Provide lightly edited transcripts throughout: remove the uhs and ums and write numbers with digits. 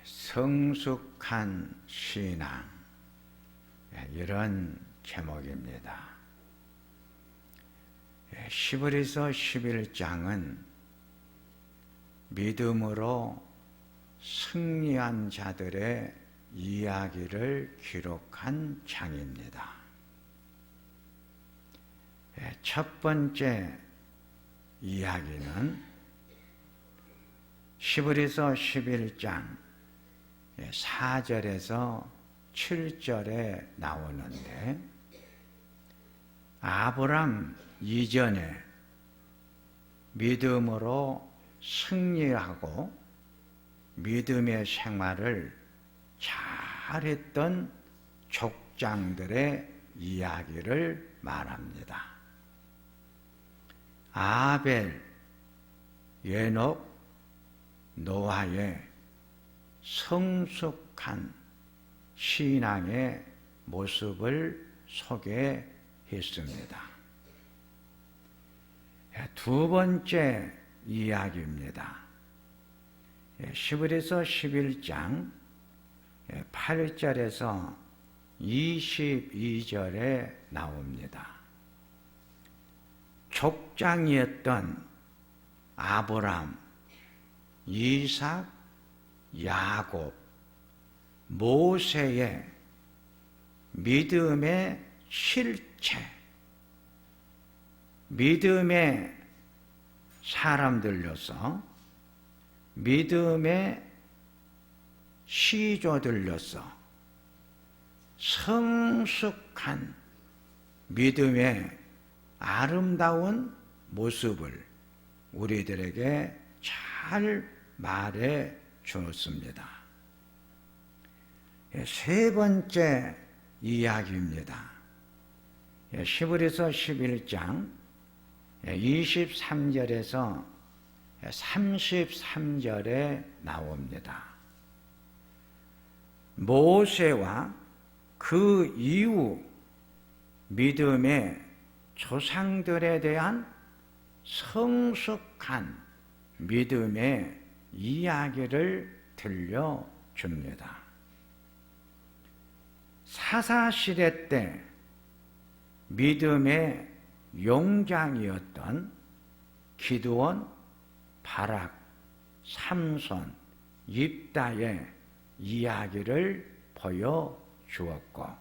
성숙한 신앙, 이런 제목입니다. 시브리서 11장은 믿음으로 승리한 자들의 이야기를 기록한 장입니다. 첫 번째 이야기는 시브리서 11장 4절에서 7절에 나오는데, 아브람 이전에 믿음으로 승리하고 믿음의 생활을 잘했던 족장들의 이야기를 말합니다. 아벨, 에녹, 노아의 성숙한 신앙의 모습을 소개했습니다. 두 번째 이야기입니다. 시브리서 11장 8절에서 22절에 나옵니다. 족장이었던 아브람, 이삭, 야곱, 모세의 믿음의 실체, 믿음의 사람들로서, 믿음의 시조들로서 성숙한 믿음의 아름다운 모습을 우리들에게 잘 말해 주었습니다. 세 번째 이야기입니다. 시브리서 11장 23절에서 33절에 나옵니다. 모세와 그 이후 믿음의 조상들에 대한 성숙한 믿음의 이야기를 들려줍니다. 사사시대 때 믿음의 용장이었던 기드온, 바락, 삼손, 옙다의 이야기를 보여주었고,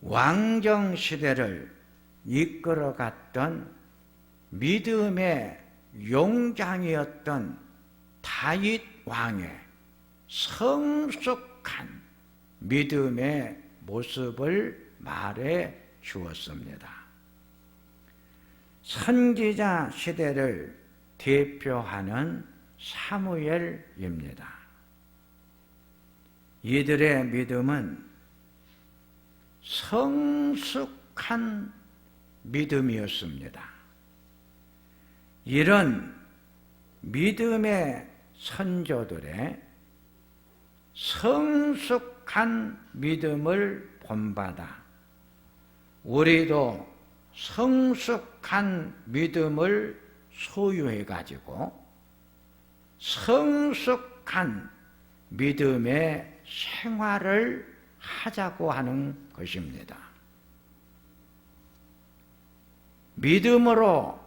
왕정시대를 이끌어갔던 믿음의 용장이었던 다윗 왕의 성숙한 믿음의 모습을 말해 주었습니다. 선지자 시대를 대표하는 사무엘입니다. 이들의 믿음은 성숙한 믿음이었습니다. 이런 믿음의 선조들의 성숙한 믿음을 본받아 우리도 성숙한 믿음을 소유해가지고 성숙한 믿음의 생활을 하자고 하는 것입니다. 믿음으로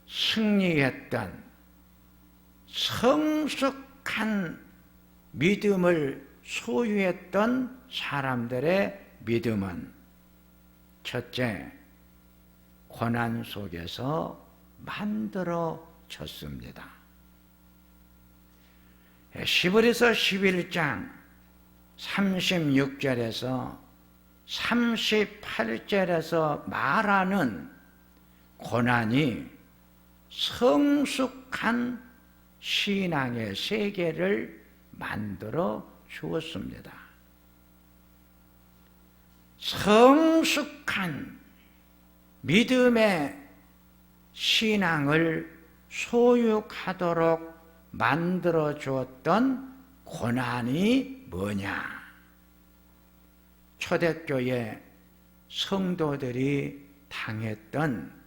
승리했던 성숙한 믿음을 소유했던 사람들의 믿음은 첫째, 고난 속에서 만들어졌습니다. 시브리서 11장 36절에서 38절에서 말하는 고난이 성숙한 신앙의 세계를 만들어 주었습니다. 성숙한 믿음의 신앙을 소유하도록 만들어 주었던 고난이 뭐냐? 초대교회 성도들이 당했던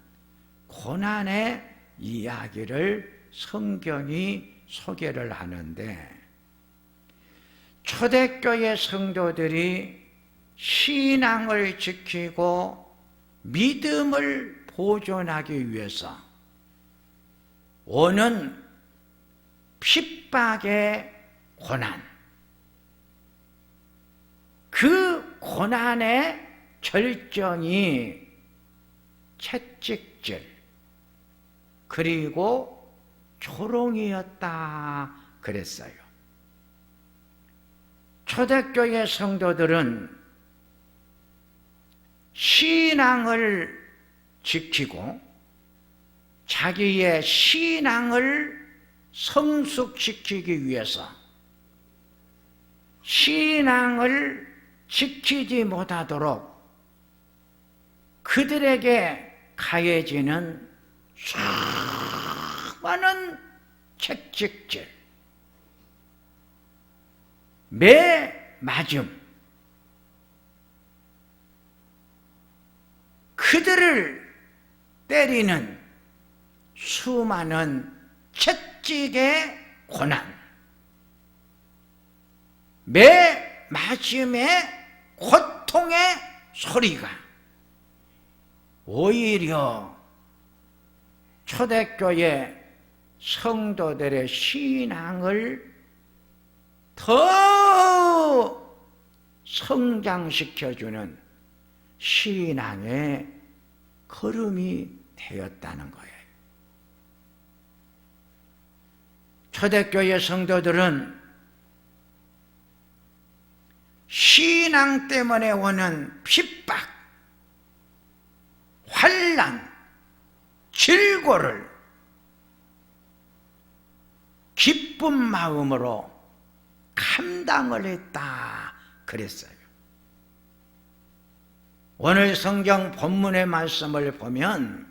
고난의 이야기를 성경이 소개를 하는데, 초대교회 성도들이 신앙을 지키고 믿음을 보존하기 위해서 오는 핍박의 고난, 그 고난의 절정이 채찍질 그리고 조롱이었다 그랬어요. 초대교회 성도들은 신앙을 지키고 자기의 신앙을 성숙시키기 위해서 신앙을 지키지 못하도록 그들에게 가해지는 수많은 채찍질, 매맞음, 그들을 때리는 수많은 채찍의 고난, 매맞음의 고통의 소리가 오히려 초대교회 성도들의 신앙을 더 성장시켜주는 신앙의 걸음이 되었다는 거예요. 초대교회 성도들은 신앙 때문에 오는 핍박, 환난, 질고를 기쁜 마음으로 감당을 했다 그랬어요. 오늘 성경 본문의 말씀을 보면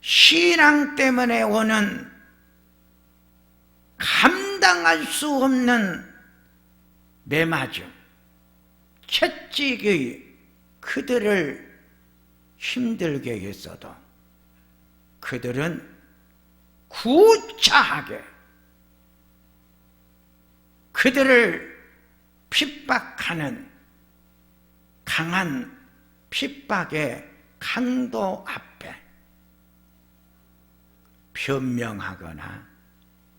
신앙 때문에 오는 감당할 수 없는 매맞음, 채찍이 그들을 힘들게 했어도 그들은 구차하게 그들을 핍박하는 강한 핍박의 강도 앞에 변명하거나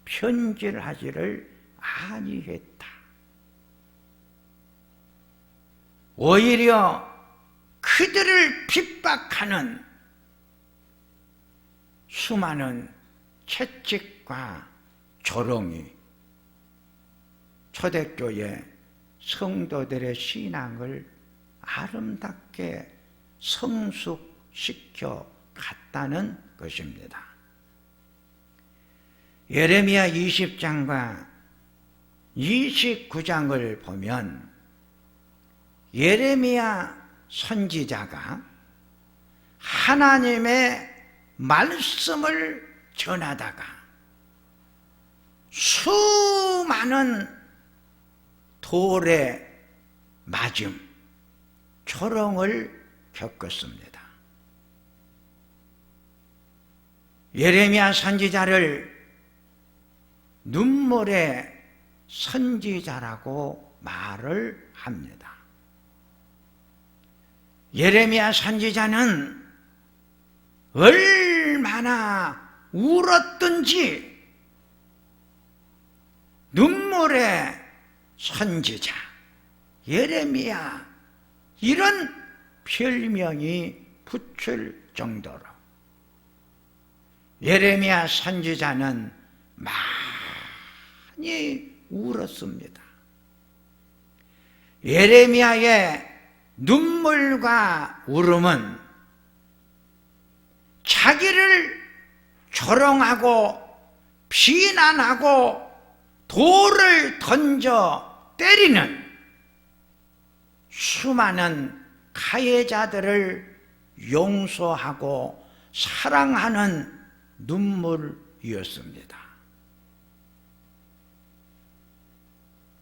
편질하지를 아니했다. 오히려 그들을 핍박하는 수많은 채찍과 조롱이 초대교회 성도들의 신앙을 아름답게 성숙시켜 갔다는 것입니다. 예레미야 20장과 29장을 보면 예레미야 선지자가 하나님의 말씀을 전하다가 수많은 돌의 맞음, 조롱을 겪었습니다. 예레미야 선지자를 눈물의 선지자라고 말을 합니다. 예레미야 선지자는 얼마나 울었든지 눈물의 선지자 예레미야 이런 별명이 붙을 정도로 예레미야 선지자는 많이 울었습니다. 예레미야의 눈물과 울음은 자기를 조롱하고 비난하고 돌을 던져 때리는 수많은 가해자들을 용서하고 사랑하는 눈물이었습니다.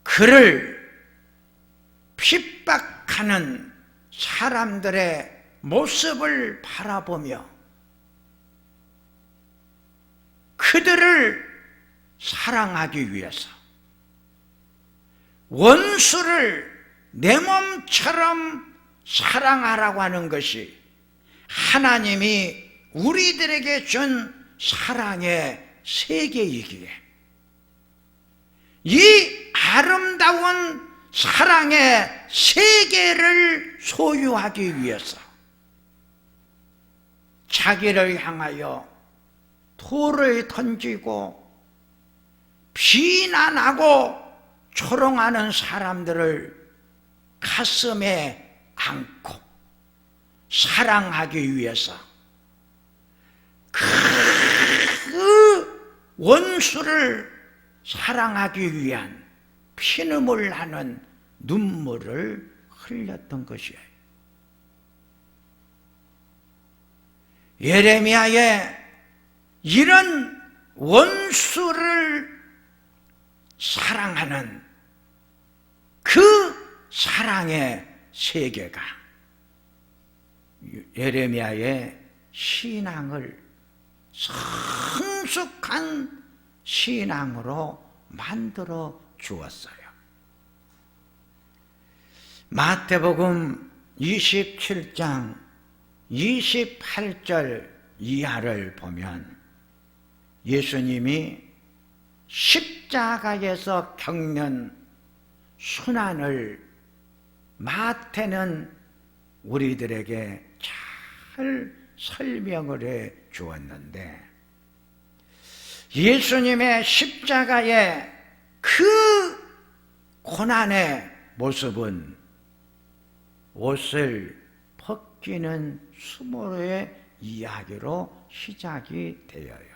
그를 핍박하는 사람들의 모습을 바라보며 그들을 사랑하기 위해서 원수를 내 몸처럼 사랑하라고 하는 것이 하나님이 우리들에게 준 사랑의 세계이기에 이 아름다운 사랑의 세계를 소유하기 위해서 자기를 향하여 돌을 던지고 비난하고 조롱하는 사람들을 가슴에 안고 사랑하기 위해서 그 원수를 사랑하기 위한 피눈물 나는 눈물을 흘렸던 것이에요. 예레미야의 이런 원수를 사랑하는 그 사랑의 세계가 예레미야의 신앙을 성숙한 신앙으로 만들어 주었어요. 마태복음 27장 28절 이하를 보면 예수님이 십자가에서 겪는 순환을 마태는 우리들에게 잘 설명을 해 주었는데, 예수님의 십자가의 그 고난의 모습은 옷을 벗기는 수모의 이야기로 시작이 되어요.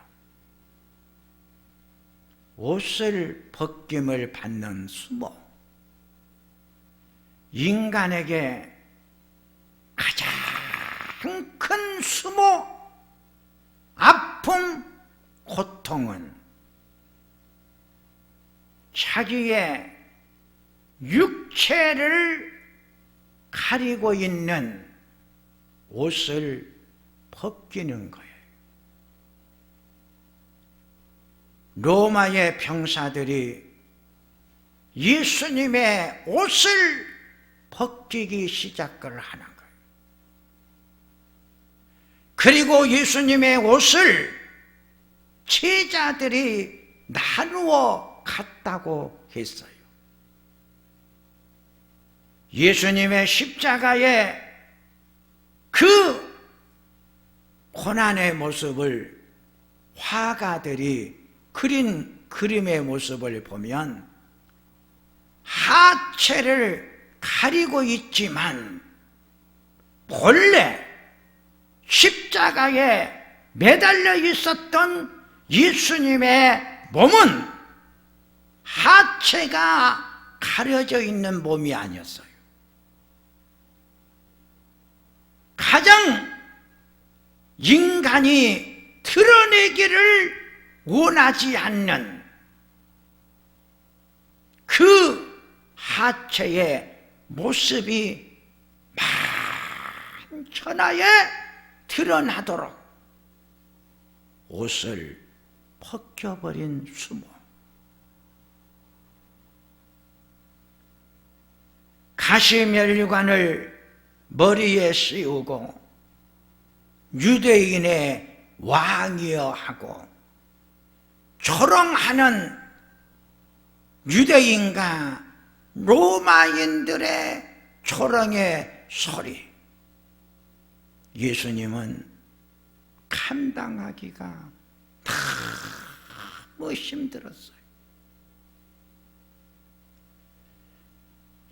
옷을 벗김을 받는 수모, 인간에게 가장 큰 수모, 아픔, 고통은 자기의 육체를 가리고 있는 옷을 벗기는 거예요. 로마의 병사들이 예수님의 옷을 벗기기 시작을 하는 거예요. 그리고 예수님의 옷을 제자들이 나누어 갔다고 했어요. 예수님의 십자가의 그 고난의 모습을 화가들이 그린 그림의 모습을 보면 하체를 가리고 있지만 본래 십자가에 매달려 있었던 예수님의 몸은 하체가 가려져 있는 몸이 아니었어요. 가장 인간이 드러내기를 원하지 않는 그 하체의 모습이 만천하에 드러나도록 옷을 벗겨버린 수모, 가시면류관을 머리에 씌우고 유대인의 왕이여 하고 조롱하는 유대인과 로마인들의 조롱의 소리, 예수님은 감당하기가 너무 힘들었어요.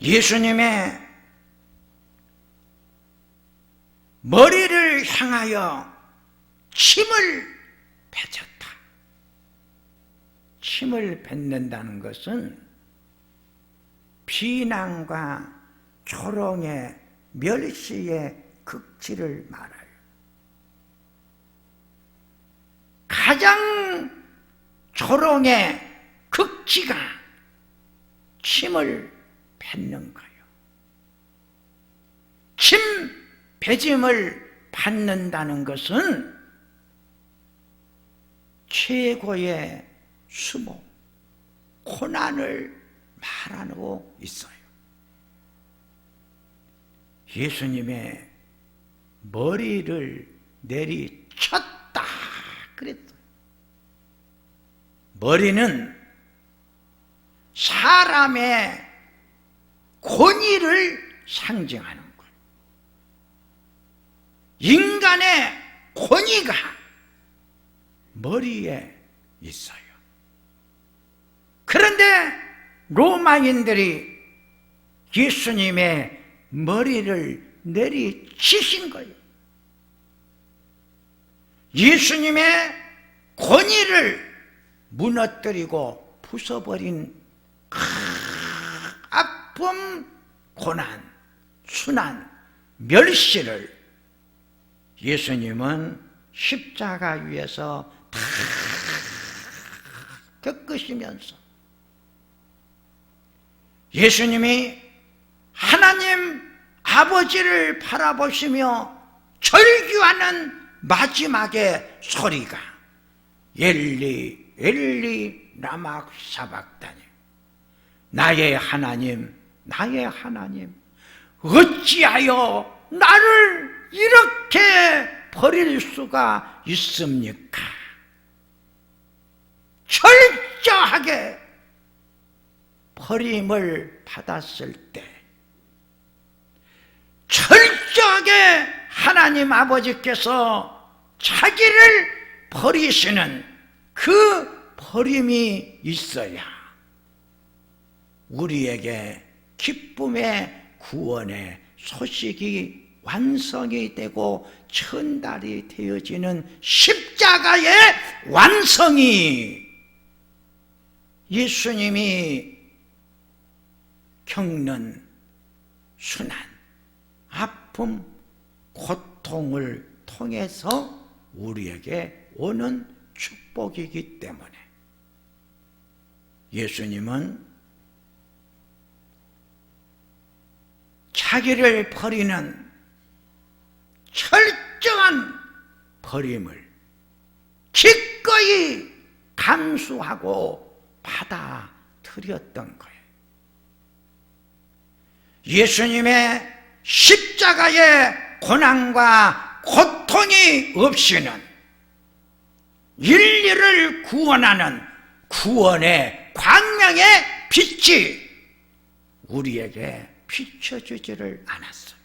예수님의 머리를 향하여 침을 뱉었다. 침을 뱉는다는 것은 비난과 조롱의 멸시의 극치를 말해요. 가장 조롱의 극치가 침을 뱉는 거예요. 침 뱉음을 받는다는 것은 최고의 수모, 고난을 말하고 있어요. 예수님의 머리를 내리쳤다 그랬어요. 머리는 사람의 권위를 상징하는 거예요. 인간의 권위가 머리에 있어요. 그런데 로마인들이 예수님의 머리를 내리치신 거예요. 예수님의 권위를 무너뜨리고 부숴버린 아픔, 고난, 순환, 멸시를 예수님은 십자가 위에서 다 겪으시면서 예수님이 하나님 아버지를 바라보시며 절규하는 마지막의 소리가 엘리 엘리 라마 사박다니, 나의 하나님 나의 하나님 어찌하여 나를 이렇게 버릴 수가 있습니까? 철저하게 버림을 받았을 때 철저하게 하나님 아버지께서 자기를 버리시는 그 버림이 있어야 우리에게 기쁨의 구원의 소식이 완성이 되고 전달이 되어지는 십자가의 완성이 예수님이 겪는 순환, 아픔, 고통을 통해서 우리에게 오는 축복이기 때문에 예수님은 자기를 버리는 철저한 버림을 기꺼이 감수하고 받아들였던 거예요. 예수님의 십자가의 고난과 고통이 없이는 인류를 구원하는 구원의 광명의 빛이 우리에게 비춰주지를 않았어요.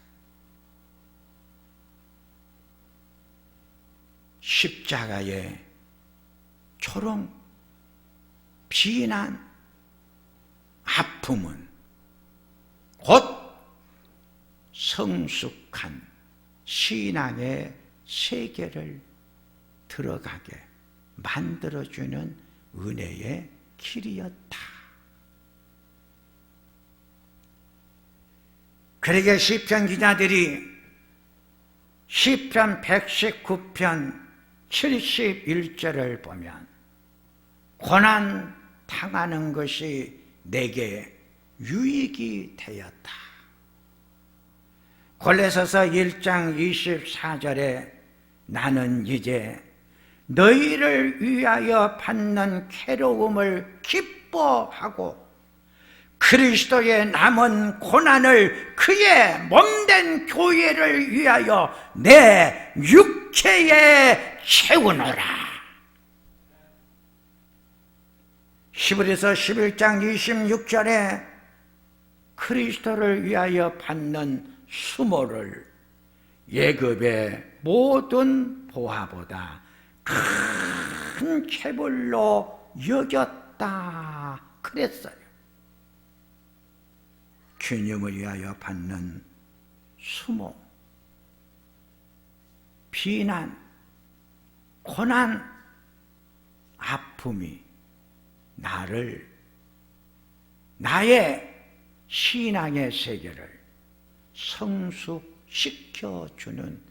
십자가의 조롱, 비난, 아픔은 곧 성숙한 신앙의 세계를 들어가게 만들어주는 은혜의 길이었다. 그러게 시편 기자들이 시편 119편 71절을 보면 고난 당하는 것이 내게 유익이 되었다. 골로새서 1장 24절에 나는 이제 너희를 위하여 받는 괴로움을 기뻐하고 그리스도의 남은 고난을 그의 몸된 교회를 위하여 내 육체에 채우노라. 히브리서 11장 26절에 그리스도를 위하여 받는 수모를 예급의 모든 보화보다 큰 체불로 여겼다 그랬어요. 주님을 위하여 받는 수모, 비난, 고난, 아픔이 나의 신앙의 세계를 성숙시켜주는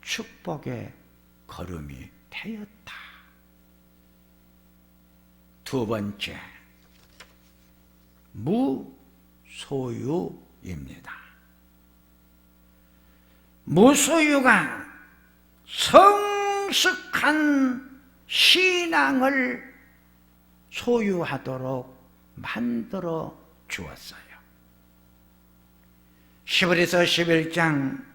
축복의 걸음이 되었다. 두 번째, 무소유입니다. 무소유가 성숙한 신앙을 소유하도록 만들어 주었어요. 히브리서 11장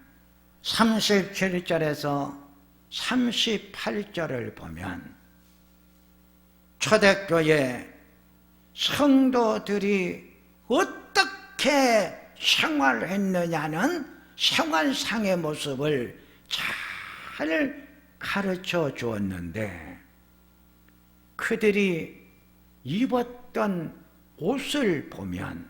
37절에서 38절을 보면 초대교회 성도들이 어떻게 생활했느냐는 생활상의 모습을 잘 가르쳐 주었는데, 그들이 입었던 옷을 보면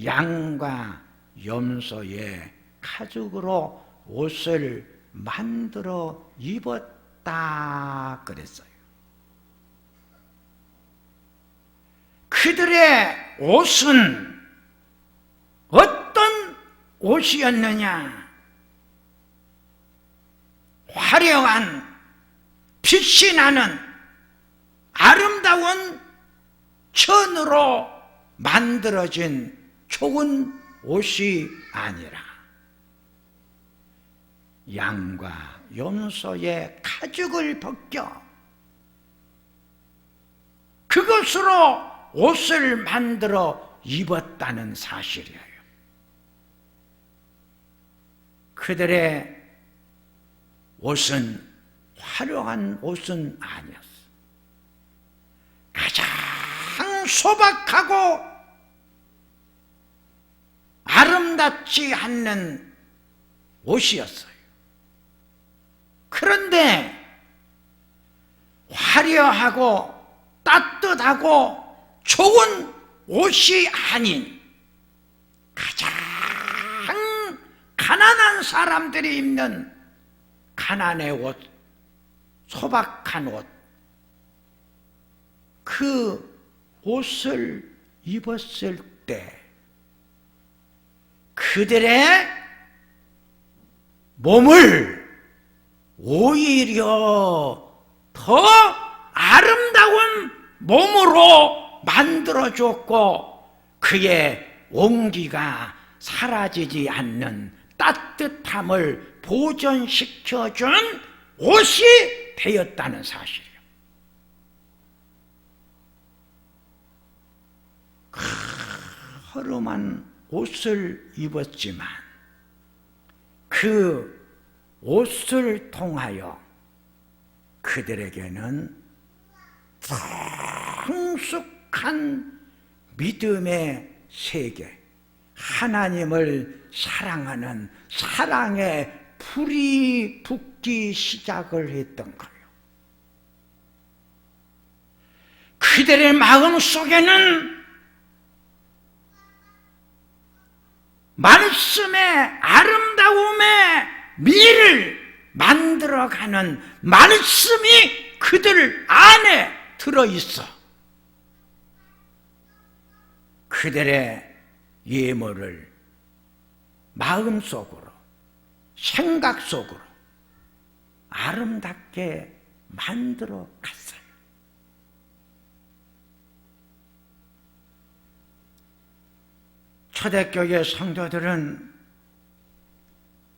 양과 염소의 가죽으로 옷을 만들어 입었다 그랬어요. 그들의 옷은 어떤 옷이었느냐? 화려한 빛이 나는 아름다운 천으로 만들어진 좋은 옷이 아니라 양과 염소의 가죽을 벗겨 그것으로 옷을 만들어 입었다는 사실이에요. 그들의 옷은 화려한 옷은 아니었어. 가장 소박하고 아름답지 않는 옷이었어요. 그런데 화려하고 따뜻하고 좋은 옷이 아닌 가장 가난한 사람들이 입는 가난의 옷, 소박한 옷, 그 옷을 입었을 때 그들의 몸을 오히려 더 아름다운 몸으로 만들어줬고, 그의 온기가 사라지지 않는 따뜻함을 보존시켜준 옷이 되었다는 사실이에요. 허름한 옷을 입었지만 그 옷을 통하여 그들에게는 성숙한 믿음의 세계, 하나님을 사랑하는 사랑의 불이 붙기 시작을 했던 거예요. 그들의 마음 속에는 말씀의 아름다움의 미를 만들어가는 말씀이 그들 안에 들어있어. 그들의 예물을 마음속으로, 생각 속으로 아름답게 만들어 갔어요. 초대교회 성도들은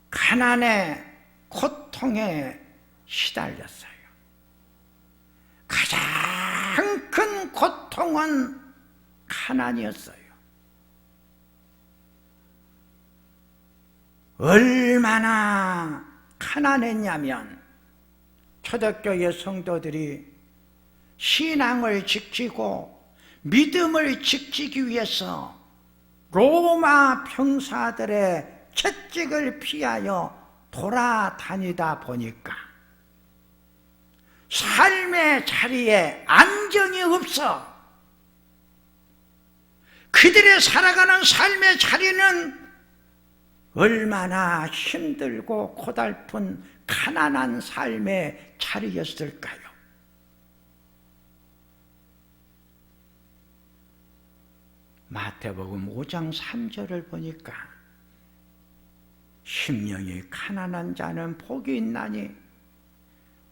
가난의 고통에 시달렸어요. 가장 큰 고통은 가난이었어요. 얼마나 가난했냐면 초대교회 성도들이 신앙을 지키고 믿음을 지키기 위해서 로마 병사들의 채찍을 피하여 돌아다니다 보니까 삶의 자리에 안정이 없어. 그들의 살아가는 삶의 자리는 얼마나 힘들고 고달픈 가난한 삶의 자리였을까요? 마태복음 5장 3절을 보니까 심령이 가난한 자는 복이 있나니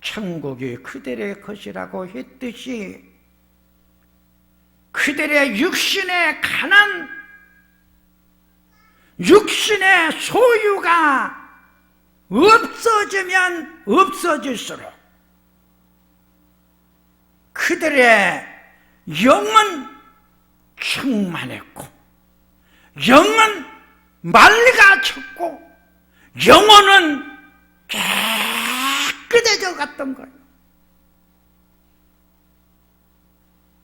천국이 그들의 것이라고 했듯이 그들의 육신의 가난, 육신의 소유가 없어지면 없어질수록 그들의 영은 충만했고 영은 맑아졌고 영혼은 깨끗해져 갔던 거예요.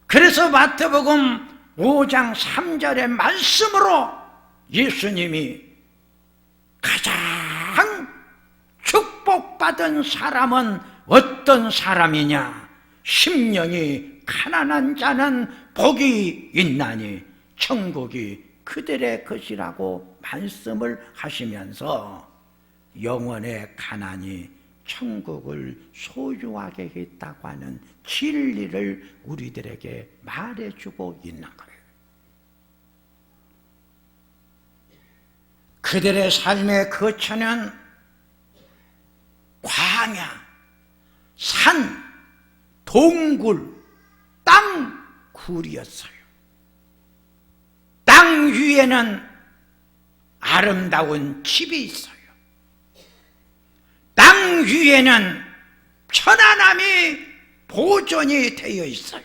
그래서 마태복음 5장 3절의 말씀으로 예수님이 가장 축복받은 사람은 어떤 사람이냐? 심령이 가난한 자는 복이 있나니 천국이 그들의 것이라고 말씀을 하시면서 영혼의 가난이 천국을 소유하게 했다고 하는 진리를 우리들에게 말해주고 있는 거예요. 그들의 삶의 거처는 광야, 산, 동굴, 땅굴이었어요. 땅 위에는 아름다운 집이 있어요. 땅 위에는 편안함이 보존이 되어 있어요.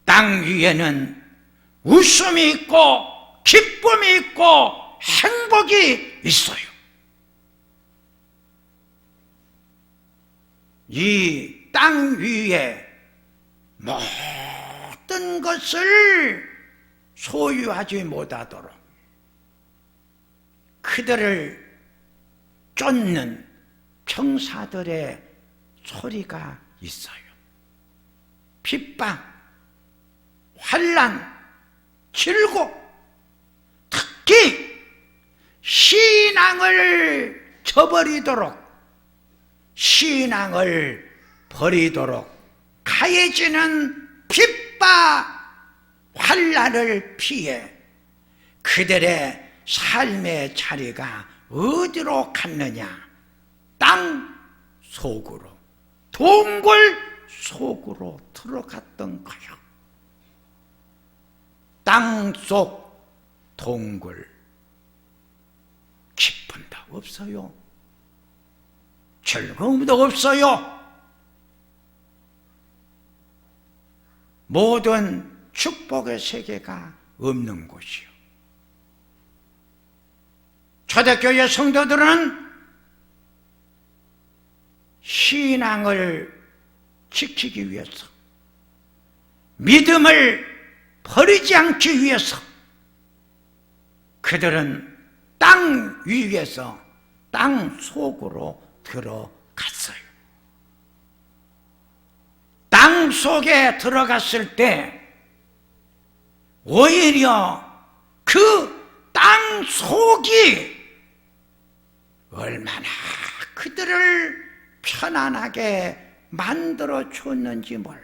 땅 위에는 웃음이 있고 기쁨이 있고 행복이 있어요. 이 땅 위에 모든 것을 소유하지 못하도록 그들을 쫓는 병사들의 소리가 있어요. 핍박, 환난, 질곡, 특히 신앙을 저버리도록, 신앙을 버리도록 가해지는 핍박, 환난을 피해 그들의 삶의 자리가 어디로 갔느냐? 땅 속으로, 동굴 속으로 들어갔던 거요. 땅속 동굴, 기쁨도 없어요. 즐거움도 없어요. 모든 축복의 세계가 없는 곳이요. 초대교회 성도들은 신앙을 지키기 위해서, 믿음을 버리지 않기 위해서 그들은 땅 위에서 땅 속으로 들어갔어요. 땅 속에 들어갔을 때 오히려 그 땅 속이 얼마나 그들을 편안하게 만들어 줬는지 몰라요.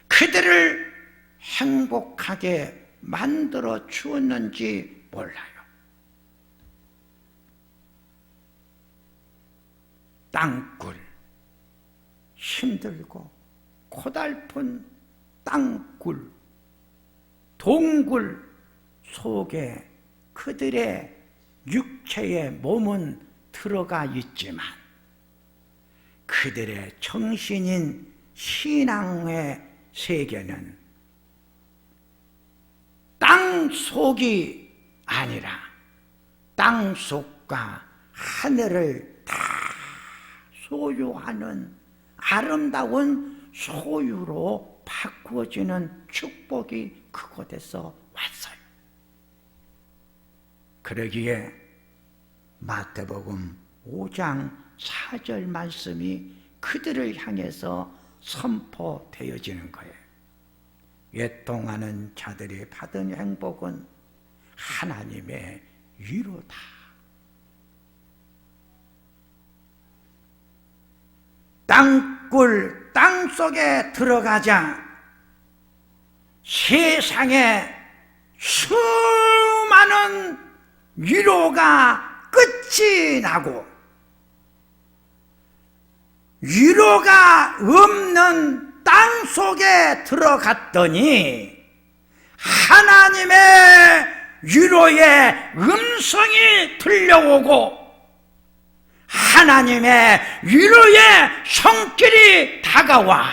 그들을 행복하게 만들어 주었는지 몰라요. 땅굴, 힘들고 고달픈 땅굴, 동굴 속에 그들의 육체의 몸은 들어가 있지만 그들의 정신인 신앙의 세계는 땅 속이 아니라 땅 속과 하늘을 다 소유하는 아름다운 소유로 바꾸어지는 축복이 그곳에서 왔어요. 그러기에 마태복음 5장 4절 말씀이 그들을 향해서 선포되어지는 거예요. 외통하는 자들이 받은 행복은 하나님의 위로다. 땅굴, 땅속에 들어가자 세상에 수많은 위로가 끝이 나고 위로가 없는 땅 속에 들어갔더니 하나님의 위로의 음성이 들려오고 하나님의 위로의 손길이 다가와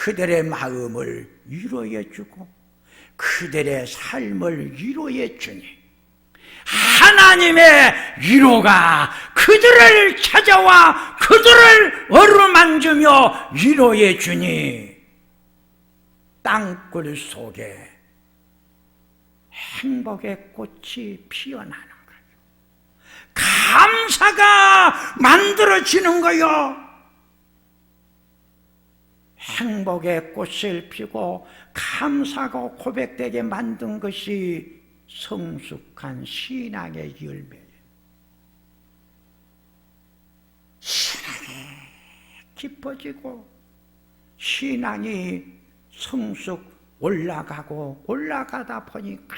그들의 마음을 위로해 주고 그들의 삶을 위로해 주니 하나님의 위로가 그들을 찾아와 그들을 어루만지며 위로해 주니 땅굴 속에 행복의 꽃이 피어나는 거예요. 감사가 만들어지는 거요. 행복의 꽃을 피고 감사가 고백되게 만든 것이 성숙한 신앙의 열매예요. 신앙이 깊어지고 신앙이 성숙 올라가다 보니까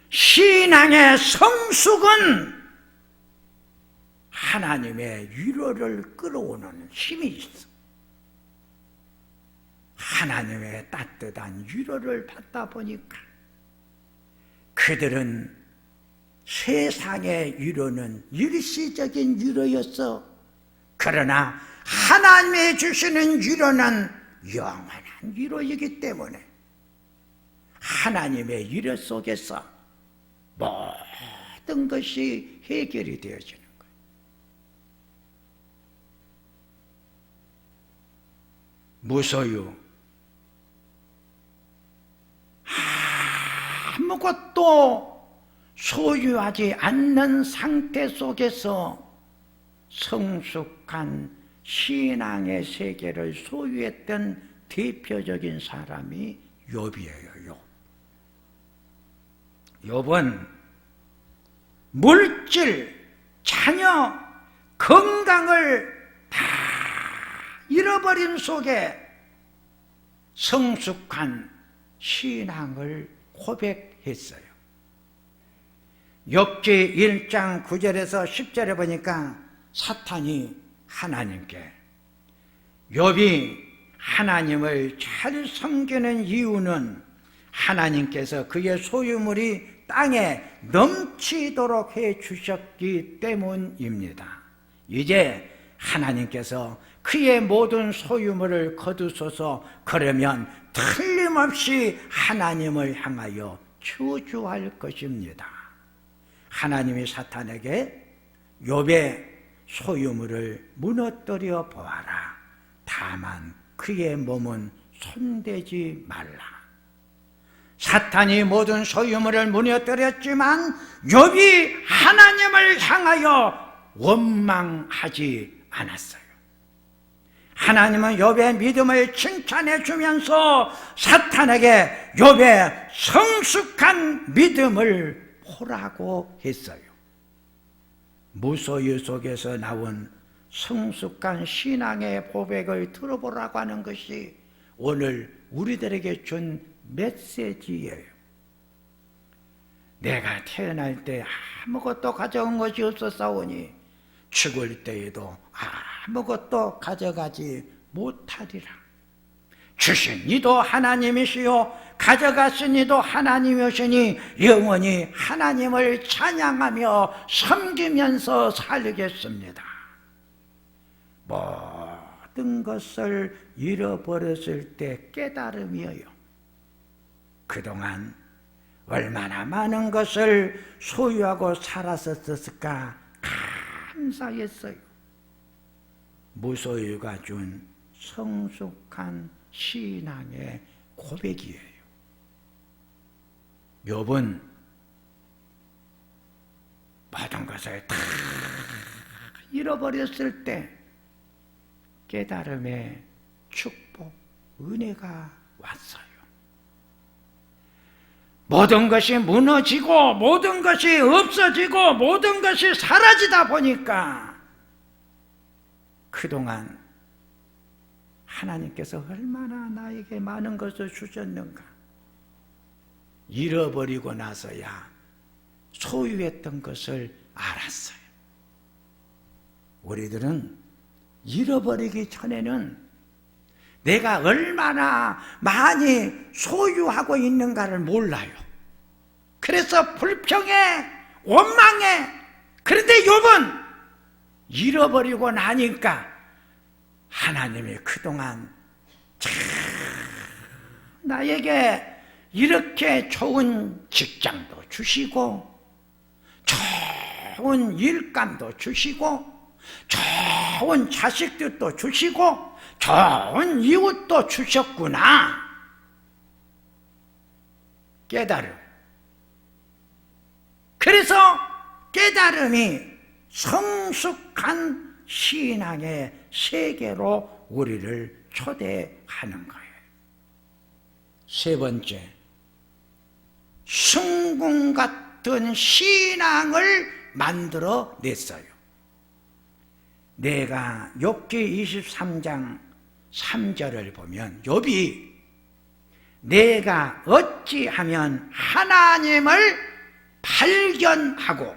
신앙의 성숙은 하나님의 위로를 끌어오는 힘이 있어. 하나님의 따뜻한 위로를 받다 보니까 그들은 세상의 위로는 일시적인 위로였어. 그러나 하나님이 주시는 위로는 영원한 위로이기 때문에 하나님의 위로 속에서 모든 것이 해결이 되어지는 거예요. 무소유 아무것도 소유하지 않는 상태 속에서 성숙한 신앙의 세계를 소유했던 대표적인 사람이 욥이에요. 욥은 물질, 자녀, 건강을 다 잃어버린 속에 성숙한 신앙을 고백했어요. 욥기 1장 9절에서 10절에 보니까 사탄이 하나님께 욥이 하나님을 잘 섬기는 이유는 하나님께서 그의 소유물이 땅에 넘치도록 해 주셨기 때문입니다. 이제 하나님께서 그의 모든 소유물을 거두소서. 그러면 틀림없이 하나님을 향하여 저주할 것입니다. 하나님이 사탄에게 욥의 소유물을 무너뜨려 보아라. 다만 그의 몸은 손대지 말라. 사탄이 모든 소유물을 무너뜨렸지만 욥이 하나님을 향하여 원망하지 않았어요. 하나님은 욥의 믿음을 칭찬해 주면서 사탄에게 욥의 성숙한 믿음을 보라고 했어요. 무소유 속에서 나온 성숙한 신앙의 고백을 들어보라고 하는 것이 오늘 우리들에게 준 메시지예요. 내가 태어날 때 아무것도 가져온 것이 없었사오니 죽을 때에도 아무것도 가져가지 못하리라. 주신 이도 하나님이시요 가져가신 이도 하나님이시니 영원히 하나님을 찬양하며 섬기면서 살겠습니다. 모든 것을 잃어버렸을 때 깨달음이에요. 그동안 얼마나 많은 것을 소유하고 살았었을까 감사했어요. 무소유가 준 성숙한 신앙의 고백이에요. 욥은 모든 것을 다 잃어버렸을 때 깨달음의 축복, 은혜가 왔어요. 모든 것이 무너지고 모든 것이 없어지고 모든 것이 사라지다 보니까 그동안 하나님께서 얼마나 나에게 많은 것을 주셨는가. 잃어버리고 나서야 소유했던 것을 알았어요. 우리들은 잃어버리기 전에는 내가 얼마나 많이 소유하고 있는가를 몰라요. 그래서 불평해, 원망해. 그런데 욥은 잃어버리고 나니까 하나님이 그동안 나에게 이렇게 좋은 직장도 주시고 좋은 일감도 주시고 좋은 자식들도 주시고 좋은 이웃도 주셨구나. 깨달음. 그래서 깨달음이 성숙한 신앙의 세계로 우리를 초대하는 거예요. 세 번째, 승궁 같은 신앙을 만들어 냈어요. 내가 욥기 23장 3절을 보면 욥이 내가 어찌하면 하나님을 발견하고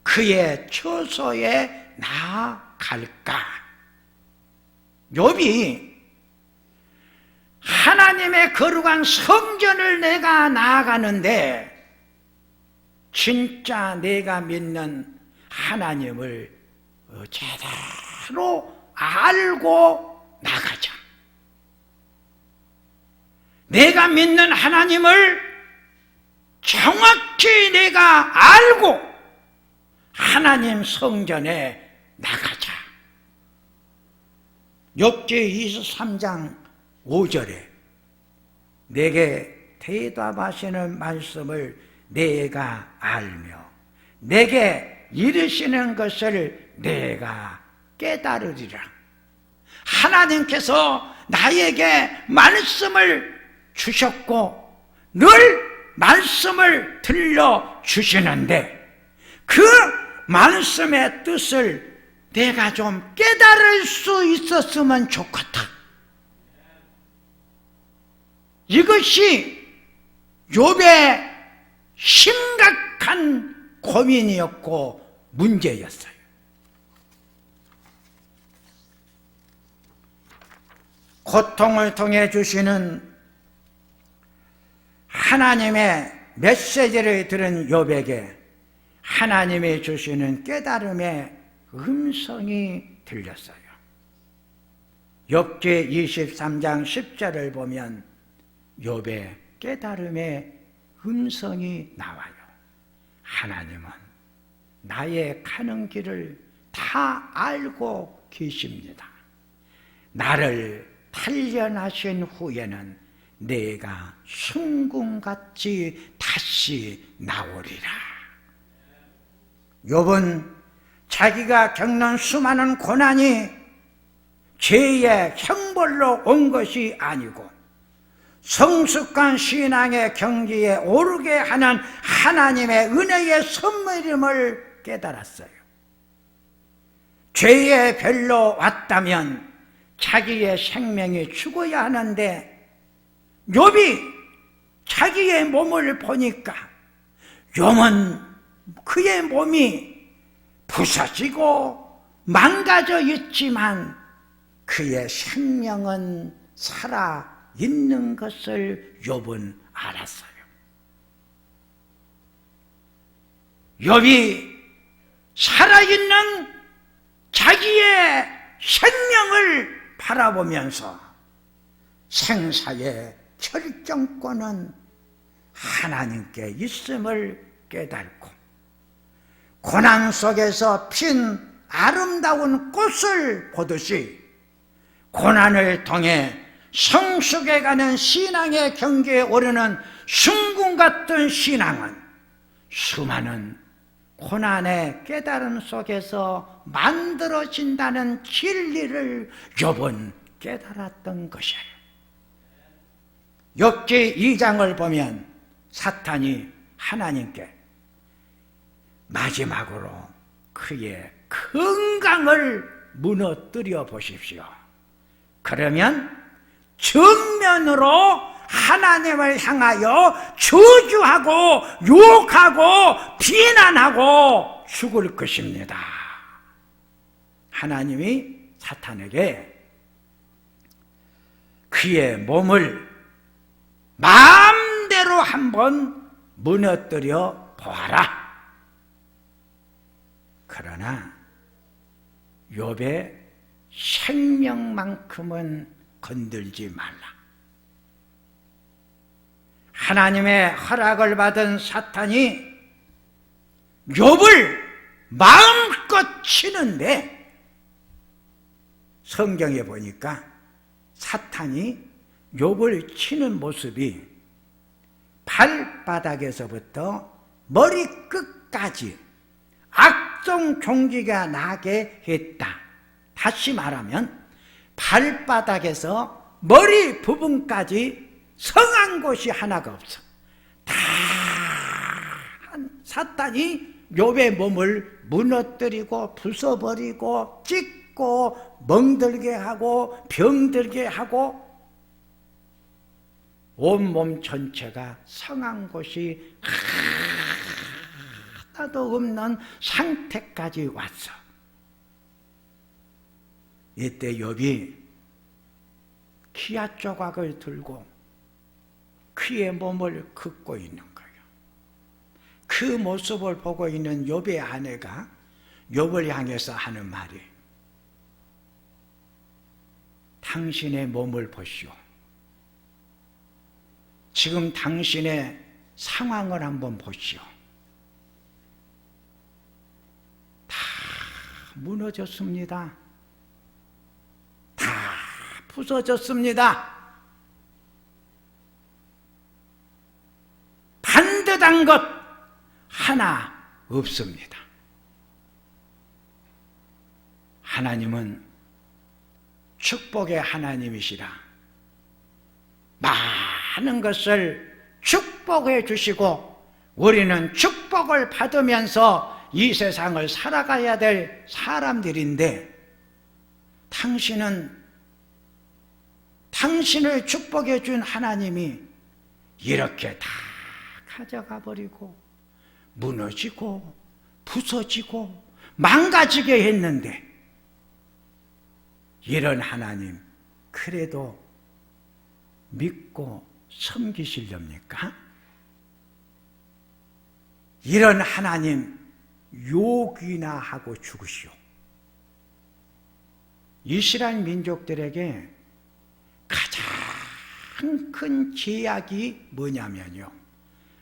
그의 처소에 나아갈까? 욥이 하나님의 거룩한 성전을 내가 나아가는데 진짜 내가 믿는 하나님을 제대로 알고 나가자. 내가 믿는 하나님을 정확히 내가 알고 하나님 성전에 나가자. 욥기 23장 5절에 내게 대답하시는 말씀을 내가 알며 내게 이르시는 것을 내가 깨달으리라. 하나님께서 나에게 말씀을 주셨고 늘 말씀을 들려주시는데 그 말씀의 뜻을 내가 좀 깨달을 수 있었으면 좋겠다. 이것이 욥의 심각한 고민이었고 문제였어요. 고통을 통해 주시는 하나님의 메시지를 들은 욥에게 하나님이 주시는 깨달음의 음성이 들렸어요. 욥기 23장 10절을 보면 욥의 깨달음의 음성이 나와요. 하나님은 나의 가는 길을 다 알고 계십니다. 나를 단련하신 후에는 내가 승궁같이 다시 나오리라. 욥은 자기가 겪는 수많은 고난이 죄의 형벌로 온 것이 아니고 성숙한 신앙의 경지에 오르게 하는 하나님의 은혜의 선물임을 깨달았어요. 죄의 별로 왔다면 자기의 생명이 죽어야 하는데 욥이 자기의 몸을 보니까 욥은 그의 몸이 부서지고 망가져 있지만 그의 생명은 살아있는 것을 욥은 알았어요. 욥이 살아있는 자기의 생명을 바라보면서 생사의 결정권은 하나님께 있음을 깨닫고 고난 속에서 핀 아름다운 꽃을 보듯이 고난을 통해 성숙해가는 신앙의 경지에 오르는 승궁 같은 신앙은 수많은 고난의 깨달음 속에서 만들어진다는 진리를 욥은 깨달았던 것이에요. 욥기 2장을 보면 사탄이 하나님께 마지막으로 그의 건강을 무너뜨려 보십시오. 그러면 정면으로 하나님을 향하여 저주하고 욕하고 비난하고 죽을 것입니다. 하나님이 사탄에게 그의 몸을 마음대로 한번 무너뜨려 보아라. 그러나 욥의 생명만큼은 건들지 말라. 하나님의 허락을 받은 사탄이 욥을 마음껏 치는데, 성경에 보니까 사탄이 욥을 치는 모습이 발바닥에서부터 머리끝까지 악성 종기가 나게 했다. 다시 말하면 발바닥에서 머리 부분까지 성한 곳이 하나가 없어. 다 사탄이 욥의 몸을 무너뜨리고 부숴버리고 찢고 멍들게 하고 병들게 하고 온몸 전체가 성한 곳이 하나도 없는 상태까지 왔어. 이때 욥이 키아 조각을 들고 그의 몸을 긋고 있는 거예요. 그 모습을 보고 있는 욥의 아내가 욥을 향해서 하는 말이, 당신의 몸을 보시오. 지금 당신의 상황을 한번 보시오. 다 무너졌습니다. 다 부서졌습니다. 반듯한 것 하나 없습니다. 하나님은 축복의 하나님이시라 많은 것을 축복해 주시고 우리는 축복을 받으면서 이 세상을 살아가야 될 사람들인데, 당신을 축복해 준 하나님이 이렇게 다 가져가 버리고 무너지고 부서지고 망가지게 했는데, 이런 하나님 그래도 믿고 섬기시렵니까? 이런 하나님 욕이나 하고 죽으시오. 이스라엘 민족들에게 가장 큰 제약이 뭐냐면요,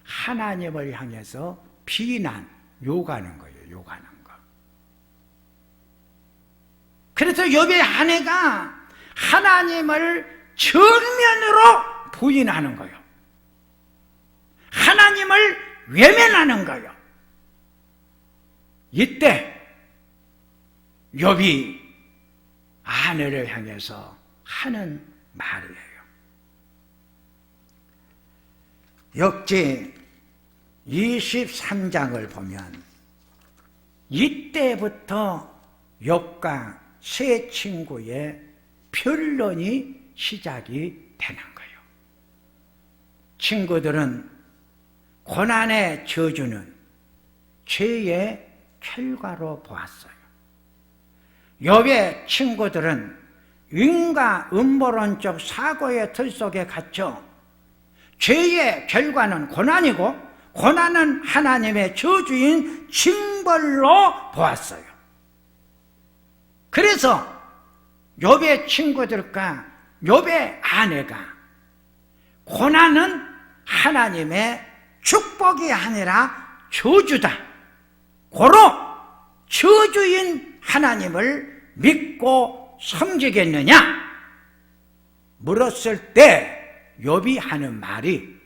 하나님을 향해서 비난, 욕하는 거예요. 욕하는 거. 그래서 욥의 아내가 하나님을 정면으로 부인하는 거예요. 하나님을 외면하는 거예요. 이때 욥이 아내를 향해서 하는 말이에요. 역시 23장을 보면 이때부터 욥과 세 친구의 변론이 시작이 되는 거예요. 친구들은 고난의 저주는 죄의 결과로 보았어요. 욥의 친구들은 인과 음모론적 사고의 틀 속에 갇혀 죄의 결과는 고난이고 고난은 하나님의 저주인 징벌로 보았어요. 그래서 욥의 친구들과 욥의 아내가 고난은 하나님의 축복이 아니라 저주다, 고로 저주인 하나님을 믿고 섬기겠느냐 물었을 때 욥이 하는 말이,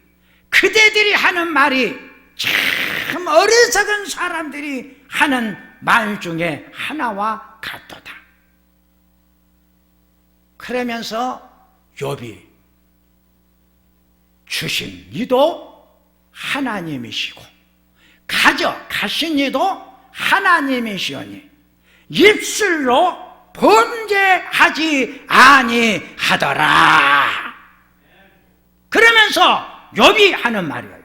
그대들이 하는 말이 참 어리석은 사람들이 하는 말 중에 하나와 같도다. 그러면서 욥이 주신 이도 하나님이시고 가져가신 이도 하나님이시오니 입술로 범죄하지 아니하더라. 그러면서 욥이 하는 말이에요.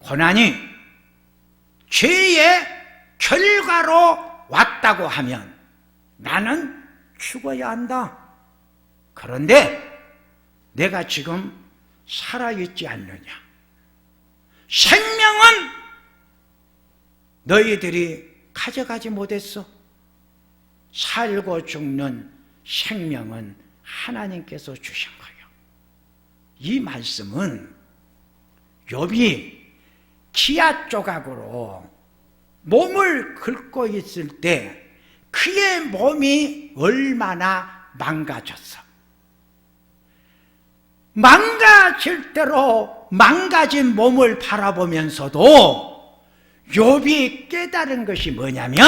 고난이 죄의 결과로 왔다고 하면 나는 죽어야 한다. 그런데 내가 지금 살아있지 않느냐? 생명은 너희들이 가져가지 못했어. 살고 죽는 생명은 하나님께서 주신 거예요. 이 말씀은 욥이 기아 조각으로 몸을 긁고 있을 때 그의 몸이 얼마나 망가졌어. 망가질 대로 망가진 몸을 바라보면서도 욥이 깨달은 것이 뭐냐면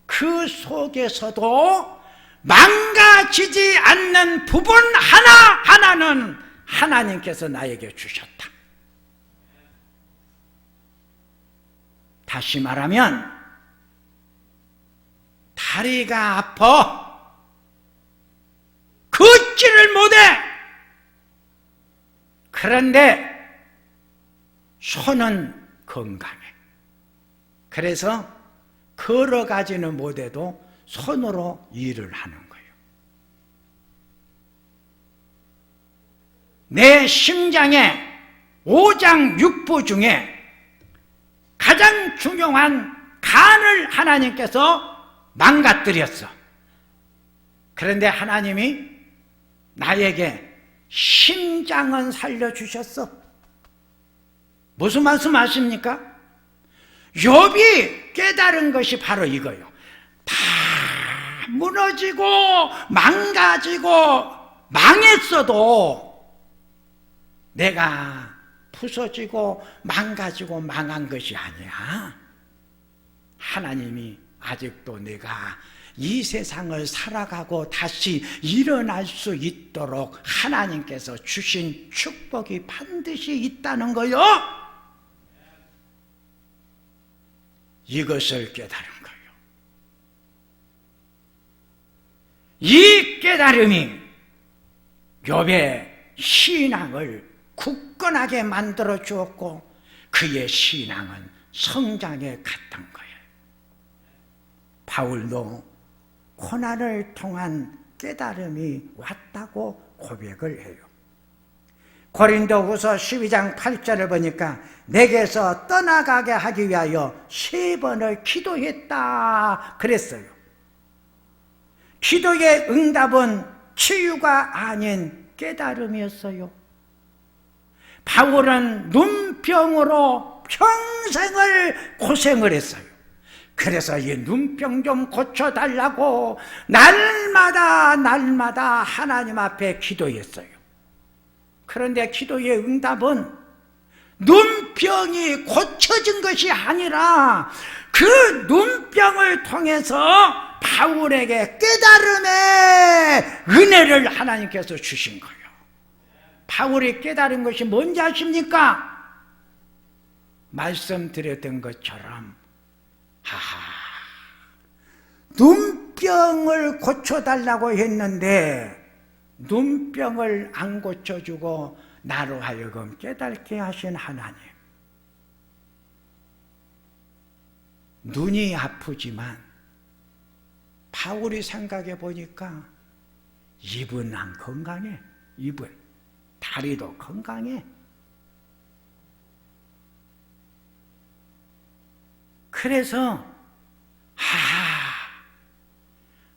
그 속에서도 망가지지 않는 부분 하나하나는 하나님께서 나에게 주셨다. 다시 말하면 다리가 아파 걷지를 못해. 그런데 손은 건강해. 그래서 걸어가지는 못해도 손으로 일을 하는 거예요. 내 심장의 5장 6부 중에 가장 중요한 간을 하나님께서 망가뜨렸어. 그런데 하나님이 나에게 심장은 살려주셨어. 무슨 말씀 아십니까? 욥이 깨달은 것이 바로 이거예요. 다 무너지고 망가지고 망했어도 내가 부서지고 망가지고 망한 것이 아니야. 하나님이 아직도 내가 이 세상을 살아가고 다시 일어날 수 있도록 하나님께서 주신 축복이 반드시 있다는 거요. 이것을 깨달은 거예요. 이 깨달음이 욥의 신앙을 굳건하게 만들어 주었고 그의 신앙은 성장해 갔던 거예요. 바울도 고난을 통한 깨달음이 왔다고 고백을 해요. 고린도후서 12장 8절을 보니까 내게서 떠나가게 하기 위하여 3번을 기도했다 그랬어요. 기도의 응답은 치유가 아닌 깨달음이었어요. 바울은 눈병으로 평생을 고생을 했어요. 그래서 이 눈병 좀 고쳐달라고 날마다 하나님 앞에 기도했어요. 그런데 기도의 응답은 눈병이 고쳐진 것이 아니라 그 눈병을 통해서 바울에게 깨달음의 은혜를 하나님께서 주신 거예요. 바울이 깨달은 것이 뭔지 아십니까? 말씀드렸던 것처럼 눈병을 고쳐달라고 했는데 눈병을 안 고쳐주고 나로 하여금 깨닫게 하신 하나님. 눈이 아프지만 바울이 생각해 보니까 입은 안 건강해. 입은 다리도 건강해. 그래서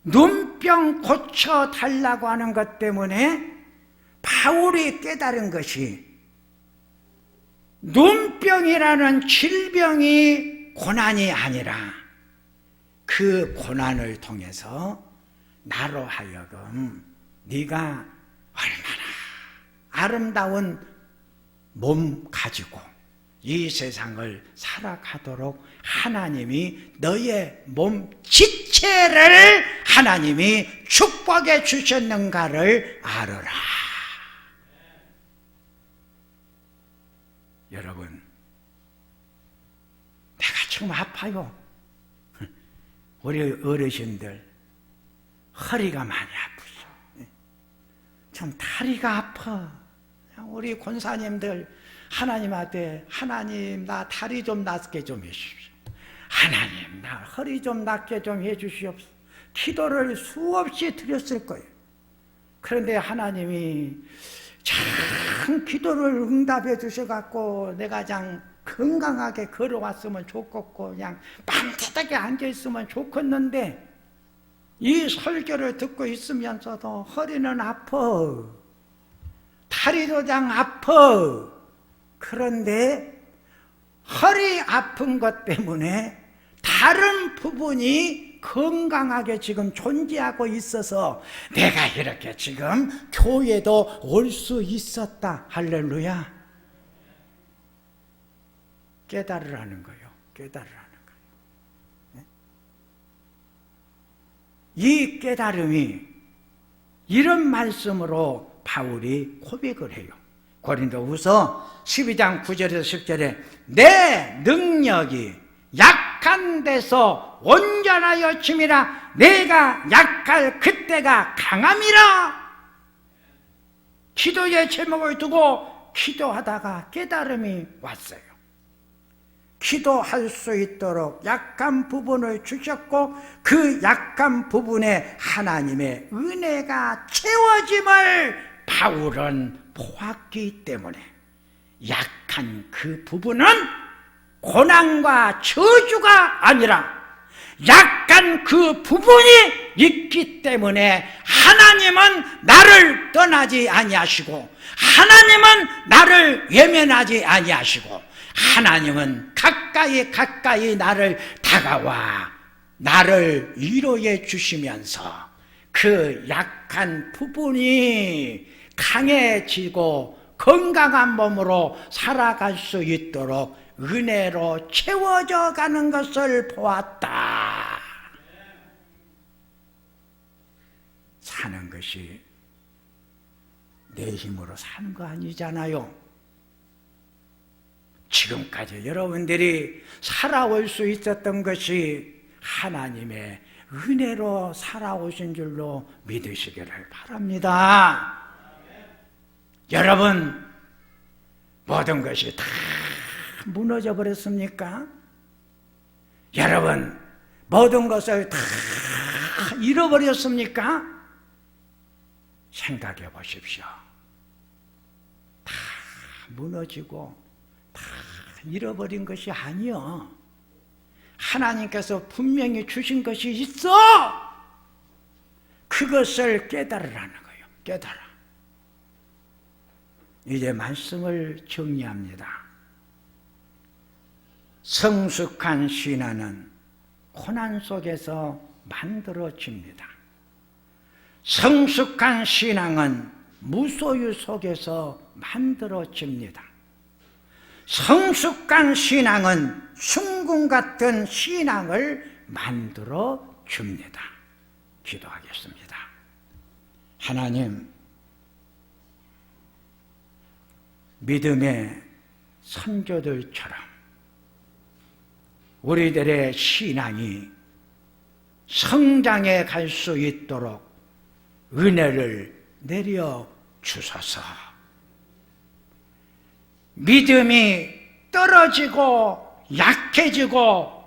눈병 고쳐달라고 하는 것 때문에 바울이 깨달은 것이 눈병이라는 질병이 고난이 아니라 그 고난을 통해서 나로 하여금 네가 얼마나 아름다운 몸 가지고 이 세상을 살아가도록 하나님이 너의 몸 지체를 하나님이 축복해 주셨는가를 알아라. 여러분, 내가 지금 아파요. 우리 어르신들 허리가 많이 아프죠. 참 다리가 아파. 우리 권사님들 하나님한테 하나님 나 다리 좀 낫게 좀 해주십시오. 하나님 나 허리 좀 낫게 좀 해주시옵소서. 기도를 수없이 드렸을 거예요. 그런데 하나님이 참 기도를 응답해 주셔갖고 내가 그냥 건강하게 걸어왔으면 좋겠고 그냥 맘대하게 앉아있으면 좋겠는데 이 설교를 듣고 있으면서도 허리는 아파, 다리도 장 아파. 그런데 허리 아픈 것 때문에 다른 부분이 건강하게 지금 존재하고 있어서 내가 이렇게 지금 교회도 올 수 있었다. 할렐루야. 깨달으라는 거예요. 깨달으라는 거예요. 이 깨달음이 이런 말씀으로 바울이 고백을 해요. 고린도후서 12장 9절에서 10절에 내 능력이 약한 데서 온전하여 짐이라 내가 약할 그때가 강함이라. 기도의 제목을 두고 기도하다가 깨달음이 왔어요. 기도할 수 있도록 약한 부분을 주셨고 그 약한 부분에 하나님의 은혜가 채워짐을 바울은 보았기 때문에 약한 그 부분은 고난과 저주가 아니라 약한 그 부분이 있기 때문에 하나님은 나를 떠나지 아니하시고 하나님은 나를 외면하지 아니하시고 하나님은 가까이 나를 다가와 나를 위로해 주시면서 그 약한 부분이 강해지고 건강한 몸으로 살아갈 수 있도록 은혜로 채워져 가는 것을 보았다. 사는 것이 내 힘으로 사는 거 아니잖아요. 지금까지 여러분들이 살아올 수 있었던 것이 하나님의 은혜로 살아오신 줄로 믿으시기를 바랍니다. 여러분, 모든 것이 다 무너져 버렸습니까? 여러분, 모든 것을 다 잃어버렸습니까? 생각해 보십시오. 다 무너지고 다 잃어버린 것이 아니요. 하나님께서 분명히 주신 것이 있어. 그것을 깨달으라는 거예요. 깨달아. 이제 말씀을 정리합니다. 성숙한 신앙은 고난 속에서 만들어집니다. 성숙한 신앙은 무소유 속에서 만들어집니다. 성숙한 신앙은 순금 같은 신앙을 만들어줍니다. 기도하겠습니다. 하나님, 믿음의 선조들처럼 우리들의 신앙이 성장해 갈 수 있도록 은혜를 내려 주소서. 믿음이 떨어지고 약해지고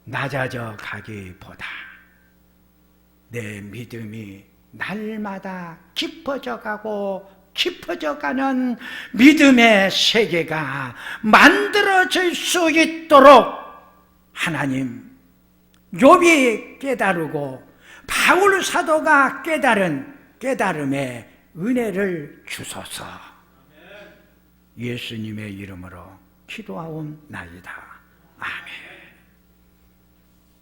낮아져 가기보다 내 믿음이 날마다 깊어져 가고 깊어져 가는 믿음의 세계가 만들어질 수 있도록 하나님, 욥이 깨달고 바울 사도가 깨달은 깨달음의 은혜를 주소서. 예수님의 이름으로 기도하옵나이다. 아멘.